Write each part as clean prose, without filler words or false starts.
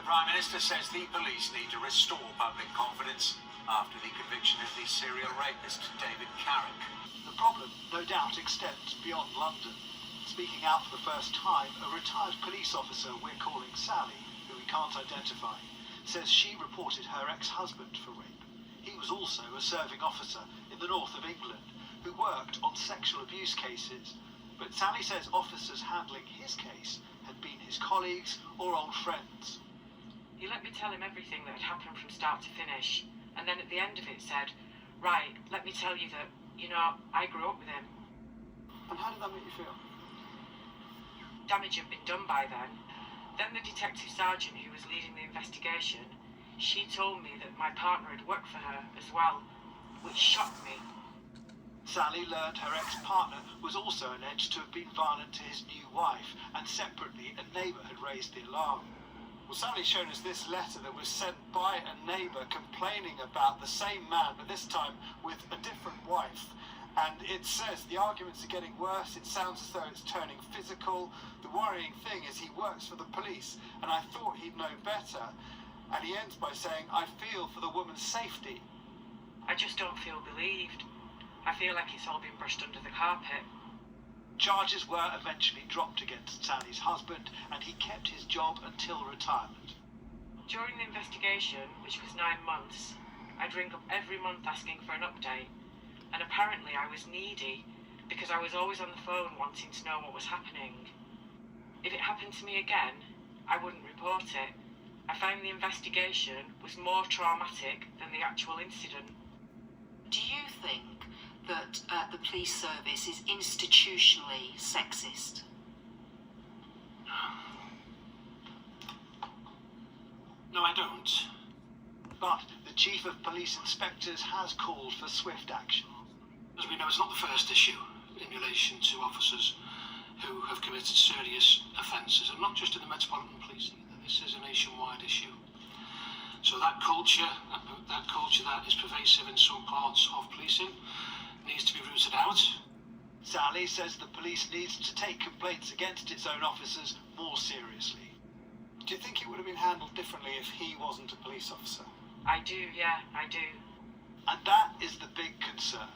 Prime Minister says the police need to restore public confidence after the conviction of the serial rapist David Carrick. The problem, no doubt, extends beyond London. Speaking out for the first time, a retired police officer we're calling Sally, who we can't identify, says she reported her ex-husband for rape. He was also a serving officer in the north of England who worked on sexual abuse cases. But Sally says officers handling his case had been his colleagues or old friends. He let me tell him everything that had happened from start to finish, and then at the end of it said, "Right, let me tell you that, I grew up with him." And how did that make you feel? Damage had been done by then. Then the detective sergeant who was leading the investigation, she told me that my partner had worked for her as well, which shocked me. Sally learned her ex-partner was also alleged to have been violent to his new wife, and separately a neighbour had raised the alarm. Well, Sally's shown us this letter that was sent by a neighbour complaining about the same man, but this time with a different wife. And it says the arguments are getting worse, it sounds as though it's turning physical. The worrying thing is he works for the police, and I thought he'd know better. And he ends by saying, "I feel for the woman's safety." I just don't feel believed. I feel like it's all been brushed under the carpet. Charges were eventually dropped against Sally's husband, and he kept his job until retirement. During the investigation, which was 9 months, I'd ring up every month asking for an update. And apparently I was needy, because I was always on the phone wanting to know what was happening. If it happened to me again, I wouldn't report it. I found the investigation was more traumatic than the actual incident. Do you think that the police service is institutionally sexist? No, I don't. But the Chief of Police Inspectors has called for swift action. As we know, it's not the first issue in relation to officers who have committed serious offences, and not just in the Metropolitan Police. This is a nationwide issue. So that culture that is pervasive in some parts of policing needs to be rooted out. Sally says the police needs to take complaints against its own officers more seriously. Do you think it would have been handled differently if he wasn't a police officer? I do, yeah, I do. And that is the big concern,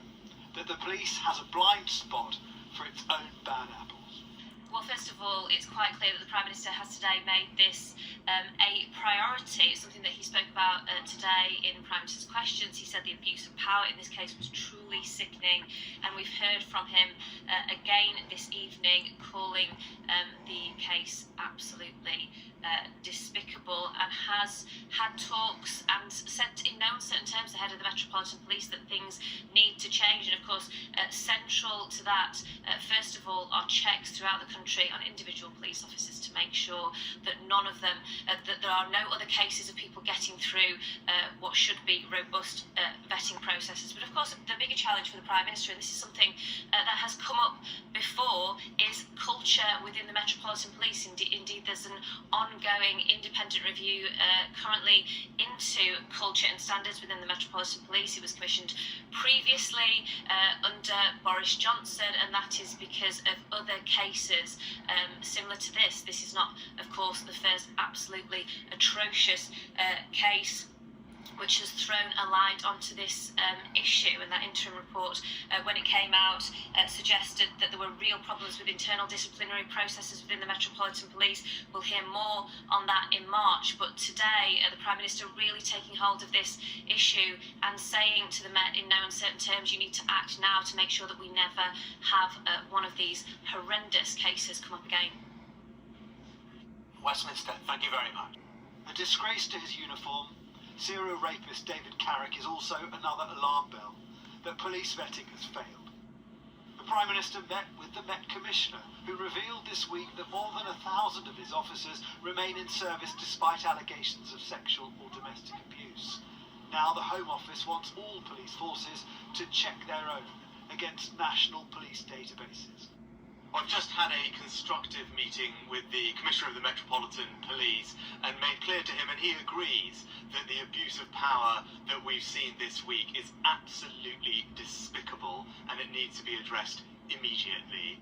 that the police has a blind spot for its own bad apples. Well, first of all, it's quite clear that the Prime Minister has today made this a priority. It's something that he spoke about today in Prime Minister's questions. He said the abuse of power in this case was truly sickening, and we've heard from him again this evening calling the case absolutely despicable, and has had talks and said in no uncertain terms ahead of the Metropolitan Police that things need to change. And of course, central to that, first of all, are checks throughout the country on individual police officers to make sure that none of them, that there are no other cases of people getting through what should be robust vetting processes. But of course, the bigger challenge for the Prime Minister, and this is something that has come up before, is culture within the Metropolitan Police. Indeed, there's an ongoing independent review currently into culture and standards within the Metropolitan Police. It was commissioned previously under Boris Johnson, and that is because of other cases similar to this. This is not, of course, the first absolutely atrocious case which has thrown a light onto this issue. And that interim report, when it came out, suggested that there were real problems with internal disciplinary processes within the Metropolitan Police. We'll hear more on that in March. But today, the Prime Minister really taking hold of this issue and saying to the Met in no uncertain terms, you need to act now to make sure that we never have one of these horrendous cases come up again. Westminster, thank you very much. A disgrace to his uniform, serial rapist David Carrick is also another alarm bell that police vetting has failed. The Prime Minister met with the Met Commissioner, who revealed this week that more than 1,000 of his officers remain in service despite allegations of sexual or domestic abuse. Now the Home Office wants all police forces to check their own against national police databases. I've just had a constructive meeting with the Commissioner of the Metropolitan Police and made clear to him, and he agrees, that the abuse of power that we've seen this week is absolutely despicable and it needs to be addressed immediately.